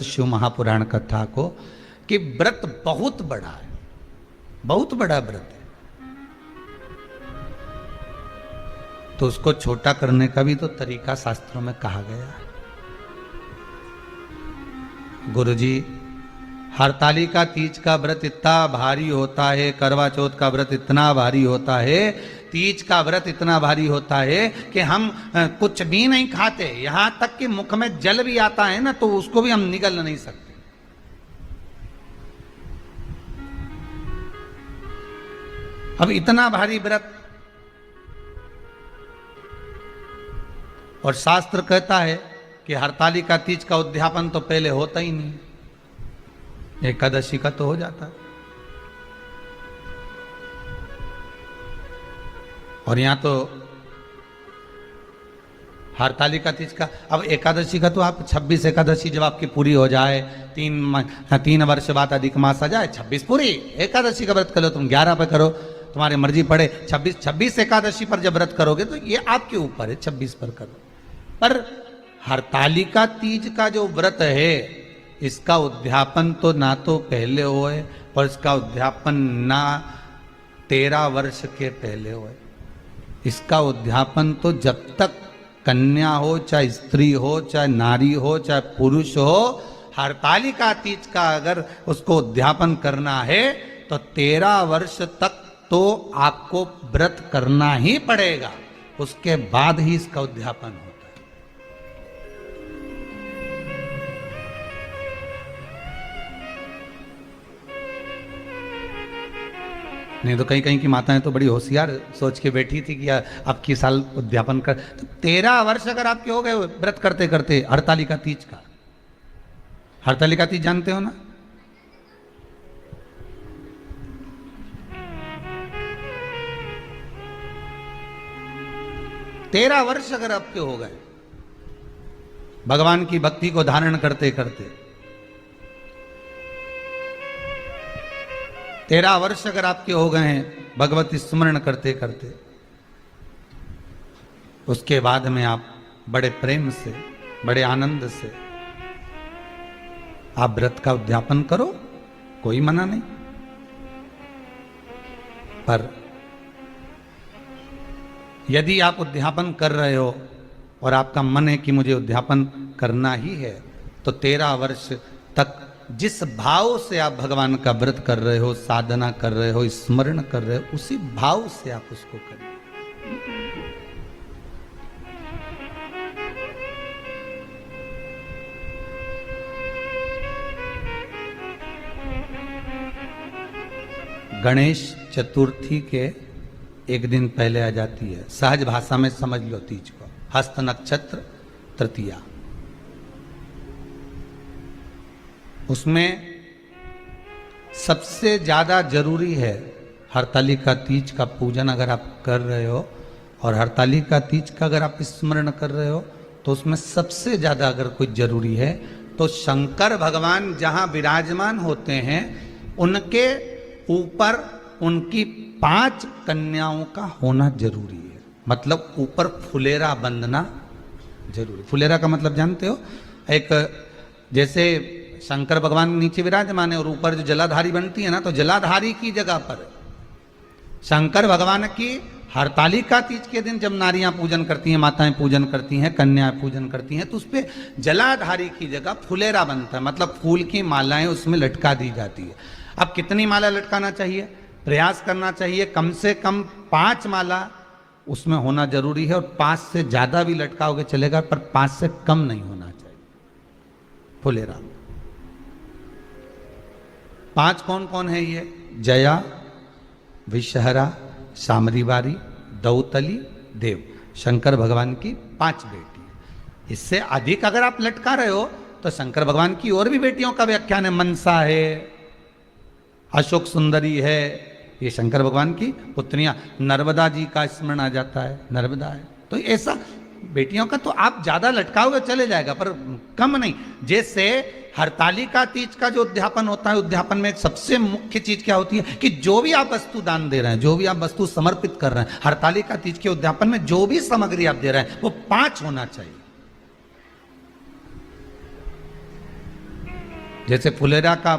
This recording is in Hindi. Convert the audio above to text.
शिव महापुराण कथा को कि व्रत बहुत बड़ा है, बहुत बड़ा व्रत है, तो उसको छोटा करने का भी तो तरीका शास्त्रों में कहा गया है। गुरुजी, हरतालिका तीज का व्रत इतना भारी होता है, करवा चौथ का व्रत इतना भारी होता है, तीज का व्रत इतना भारी होता है कि हम कुछ भी नहीं खाते, यहां तक कि मुख में जल भी आता है ना तो उसको भी हम निगल नहीं सकते। अब इतना भारी व्रत, और शास्त्र कहता है कि हरतालिका तीज का उद्यापन तो पहले होता ही नहीं, एकादशी का तो हो जाता है। और यहां तो हरतालिका तीज का, अब एकादशी का तो आप 26 एकादशी जब आपकी पूरी हो जाए, 3 वर्ष बाद अधिक मास आ जाए, 26 पूरी एकादशी का व्रत कर लो, तुम 11 पे करो, तुम्हारी मर्जी पड़े, 26 एकादशी पर जब व्रत करोगे तो ये आपके ऊपर है, 26 पर करो। पर हरतालिका तीज का जो व्रत है, इसका उद्यापन तो ना तो पहले होए, और इसका उद्यापन ना 13 वर्ष के पहले होए। इसका उद्यापन तो जब तक कन्या हो, चाहे स्त्री हो, चाहे नारी हो, चाहे पुरुष हो, हरतालिका तीज का अगर उसको उद्यापन करना है तो 13 वर्ष तक तो आपको व्रत करना ही पड़ेगा, उसके बाद ही इसका उद्यापन होता है। नहीं तो कहीं कहीं की माताएं तो बड़ी होशियार सोच के बैठी थी कि अब की साल उद्यापन कर, तो 13 वर्ष अगर आपके हो गए व्रत करते करते हरतालिका तीज का। हरतालिका तीज जानते हो ना? तेरह वर्ष अगर आपके हो गए भगवान की भक्ति को धारण करते करते, 13 वर्ष अगर आपके हो गए हैं भगवती स्मरण करते करते, उसके बाद में आप बड़े प्रेम से, बड़े आनंद से आप व्रत का उद्यापन करो, कोई मना नहीं। पर यदि आप उद्यापन कर रहे हो और आपका मन है कि मुझे उद्यापन करना ही है, तो 13 वर्ष तक जिस भाव से आप भगवान का व्रत कर रहे हो, साधना कर रहे हो, स्मरण कर रहे हो, उसी भाव से आप उसको करें। गणेश चतुर्थी के एक दिन पहले आ जाती है, सहज भाषा में समझ लो तीज को, हस्त नक्षत्र तृतीया। उसमें सबसे ज्यादा जरूरी है हरतालिका तीज का पूजन अगर आप कर रहे हो, और हरतालिका तीज का अगर आप स्मरण कर रहे हो, तो उसमें सबसे ज्यादा अगर कोई जरूरी है तो शंकर भगवान जहां विराजमान होते हैं उनके ऊपर उनकी 5 कन्याओं का होना जरूरी है। मतलब ऊपर फुलेरा बंधना जरूरी। फुलेरा का मतलब जानते हो? एक जैसे शंकर भगवान नीचे विराजमान है और ऊपर जो जलाधारी बनती है ना, तो जलाधारी की जगह पर शंकर भगवान की हरतालिका तीज के दिन जब नारियां पूजन करती हैं, माताएं पूजन करती हैं, कन्याएं पूजन करती हैं, तो उस पर जलाधारी की जगह फुलेरा बनता है। मतलब फूल की मालाएं उसमें लटका दी जाती है। अब कितनी माला लटकाना चाहिए? प्रयास करना चाहिए कम से कम 5 माला उसमें होना जरूरी है, और 5 से ज्यादा भी लटकाओगे चलेगा, पर 5 से कम नहीं होना चाहिए फुलेरा। 5 कौन कौन है ये? जया, विषहरा, सामरीवारी, दौतली, देव। शंकर भगवान की 5 बेटी। इससे अधिक अगर आप लटका रहे हो तो शंकर भगवान की और भी बेटियों का व्याख्यान है। मनसा है, अशोक सुंदरी है, ये शंकर भगवान की पुत्रियां। नर्मदा जी का स्मरण आ जाता है, नर्मदा है। तो ऐसा बेटियों का तो आप ज्यादा लटकाओगे चले जाएगा, पर कम नहीं। जैसे हरतालिका तीज का जो उद्यापन होता है, उद्यापन में एक सबसे मुख्य चीज क्या होती है कि जो भी आप वस्तु दान दे रहे हैं, जो भी आप वस्तु समर्पित कर रहे हैं, हरतालिका तीज के उद्यापन में जो भी सामग्री आप दे रहे हैं वो 5 होना चाहिए। जैसे फुलेरा का